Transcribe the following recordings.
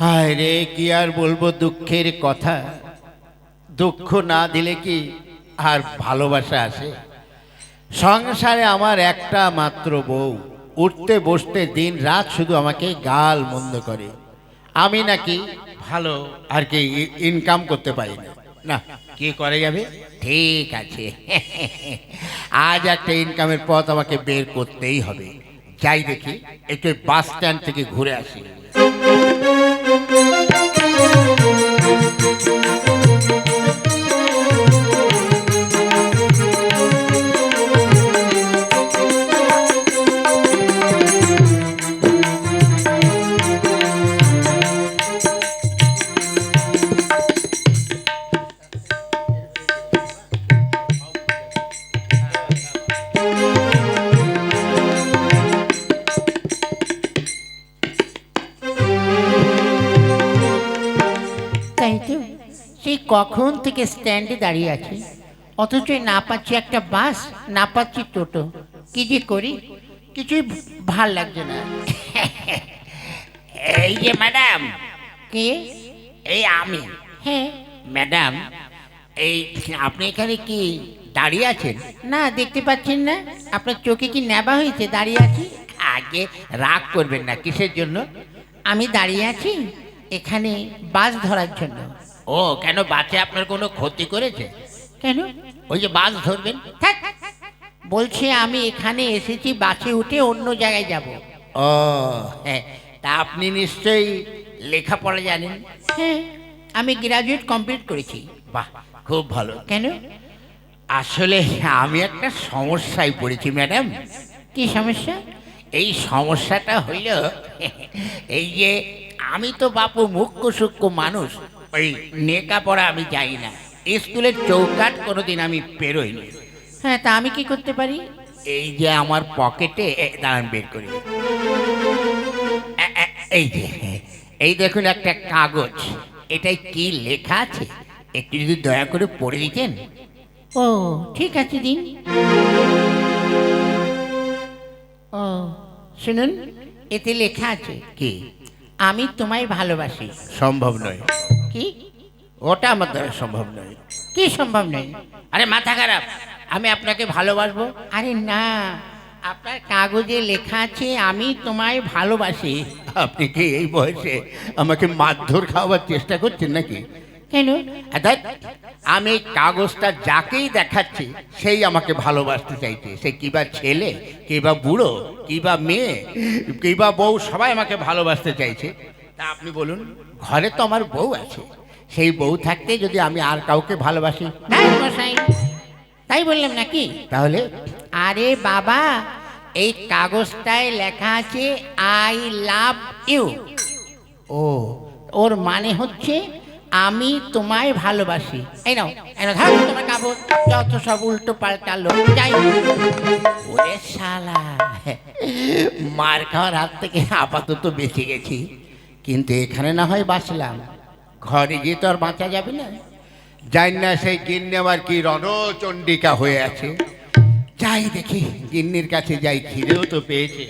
হায় রে, কি আর বলবো দুঃখের কথা। দুঃখ না দিলে কি আর ভালোবাসা আসে? সংসারে আমার একটা মাত্র বউ, উঠতে বসতে দিন রাত শুধু আমাকে গাল মন্দ করে। আমি নাকি ভালো আর কি ইনকাম করতে পারি না। না, কি করে যাবে? ঠিক আছে, আজ একটা ইনকামের পথ আমাকে বের করতেই হবে। যাই দেখি, একটু বাস স্ট্যান্ড থেকে ঘুরে আসি। তাই তো, সেই কখন থেকে স্ট্যান্ডে দাঁড়িয়ে আছি, অথচ না পাচ্ছি একটা বাস, না পাচ্ছি টোটো। কি যে করি, কিছুই ভাল লাগছে না। এই যে ম্যাডাম, কে? এই আমি। হ্যাঁ। ম্যাডাম, এই আপনি এখানে কি দাঁড়িয়ে আছেন? না, দেখতে পাচ্ছেন না? আপনার চোখে কি নেবা হয়েছে? দাঁড়িয়ে আছি। আগে রাগ করবেন না, কিসের জন্য? আমি দাঁড়িয়ে আছি এখানে বাস ধরার জন্য। ও, কেন বাসে আপনার কোনো ক্ষতি করেছে? কেন? ওই যে বাস ধরবেন। থাক, বলছে আমি এখানে এসেছি বাসে উঠে অন্য জায়গায় যাব। ও হ্যাঁ, তা আপনি নিশ্চয়ই লেখাপড়া জানেন? হ্যাঁ, আমি গ্রাজুয়েট কমপ্লিট করেছি। বাহ, খুব ভালো। কেন? আসলে আমি একটা সমস্যায় পড়েছি ম্যাডাম। কি সমস্যা? এই সমস্যাটা হইল, এই যে আমি তো বাপু মুখ্য সূক্ষ্ম মানুষ, ওই লেখাপড়া আমি যাই না, স্কুলের চৌকাঠ কোনোদিন আমি পেরোইনি। হ্যাঁ, তা আমি কি করতে পারি? এই যে আমার পকেটে দাঁড়ান বের করি, এই যে, এই দেখুন একটা কাগজ, এটাই কি লেখা আছে একটু যদি দয়া করে পড়ে দিতেন। ও ঠিক আছে, দিন। ও শুনুন, এতে লেখা আছে, কি? আমি তোমায় ভালোবাসি। সম্ভব নয়, কি? ওটা আমার দ্বারা সম্ভব নয়। কি সম্ভব নয়? আরে মাথা খারাপ, আমি আপনাকে ভালোবাসবো? আরে না, আপনার কাগজে লেখা আছে আমি তোমায় ভালোবাসি। আপনি কি এই বয়সে আমাকে মারধর খাওয়ার চেষ্টা করছেন নাকি? কেন? ধ্যাৎ, আমি এই কাগজটা যাকেই দেখাচ্ছি সেই আমাকে ভালোবাসতে চাইছে। সে কিবা ছেলে, কিবা বুড়ো, কিবা মেয়ে, কিবা বউ, সবাই আমাকে ভালোবাসতে চাইছে। তা আপনি বলুন, ঘরে তো আমার বউ আছে, সেই বউ থাকতে যদি আমি আর কাউকে ভালোবাসি, তাই মশাই, তাই বললাম নাকি? তাহলে? আরে বাবা, এই কাগজটায় লেখা আছে আই লাভ ইউ। ও, ওর মানে হচ্ছে আমি তোমায় ভালোবাসি। এই নাও, এই নাও, ধরো তোমার কাপড়, যত সব উল্টো পাল্টা লোক। যাই, ওরে শালা, মার খাওয়ার হাত থেকে আপাতত বেঁচে গেছি, কিন্তু এখানে না হয় বাঁচলাম, ঘরে গিয়ে তো আর বাঁচা যাবে না। যাই না, সেই গিন্নি আবার কি রণচণ্ডিকা হয়ে আছে। যাই দেখি, গিন্নির কাছে যাই, খিদেও তো পেয়েছে।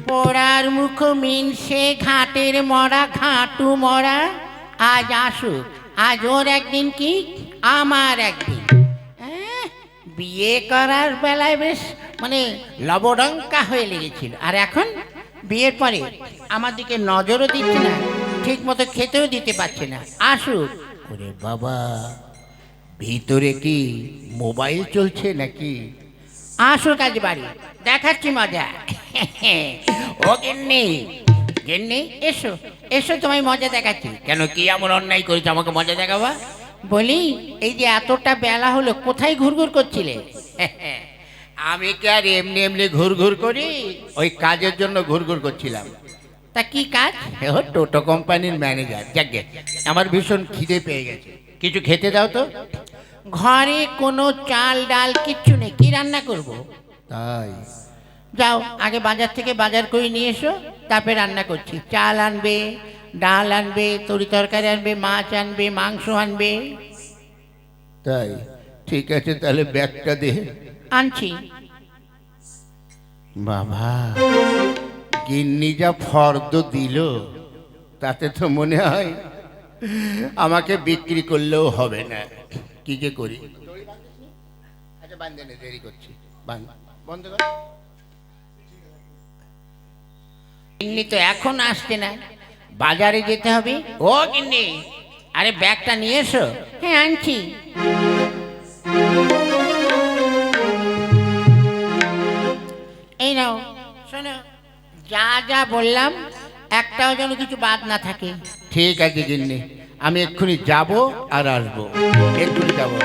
পোড়ার মুখ মিনসে ঘাটের মরা, ঘাটু মরা। আজ আসুক, আজ ওর একদিন কি আমার একদিন। বিয়ে করার বেলায় বেশ মানে লবডঙ্কা হয়ে লেগেছিল, আর এখন বিয়ের পরে আমার দিকে নজরও দিচ্ছে না, ঠিক মতো খেতেও দিতে পারছে না। আসুক। ওরে বাবা, ভিতরে কি মোবাইল চলছে নাকি? আসুক আজ বাড়ি, দেখাচ্ছি মজা। ও গিন্নি, গিন্নি, এসো এসো, তোমায় মজা দেখাচ্ছি। কেন, কি এমন অন্যায় করেছে আমাকে মজা দেখাবা? বলি, এই যে এতটা বেলা হলো, কোথায় ঘুরঘুর করছিলে? আমি কি আর এমনি এমনি ঘুরঘুর করি? ওই কাজের জন্য ঘুরঘুর করছিলাম। তা কি কাজ? ও টোটো কোম্পানির ম্যানেজার। যাকে, আমার ভীষণ খিদে পেয়ে গেছে, কিছু খেতে দাও তো। ঘরে কোনো চাল ডাল কিচ্ছু নেই, কি রান্না করব? তাই? যাও আগে বাজার থেকে বাজার করে নিয়ে এসো, তারপরে রান্না করছি। চাল আনবে, ডাল আনবে, তরি তরকারি আনবে, মাছ আনবে, মাংস আনবে। তাই ঠিক আছে, তাহলে ব্যাগটা দে। আনছি। বাবা, গিন্নি যা ফর্দ দিল, তাতে তো মনে হয় আমাকে বিক্রি করলেও হবে না। কি যে করি। আচ্ছা বান্ধে নে, দেরি করছি। বন্ধ কর। গিন্নি তো এখন আসছে না, বাজারে যেতে হবে। ও গিন্নি, আরে ব্যাগটা নিয়ে এসো। হ্যাঁ আনছি। এই নাও, শোনো, যা যা বললাম একটাও যেন কিছু বাদ না থাকে। ঠিক আছে গিন্নি, আমি এক্ষুনি যাব আর আসবো, এক্ষুনি যাবো।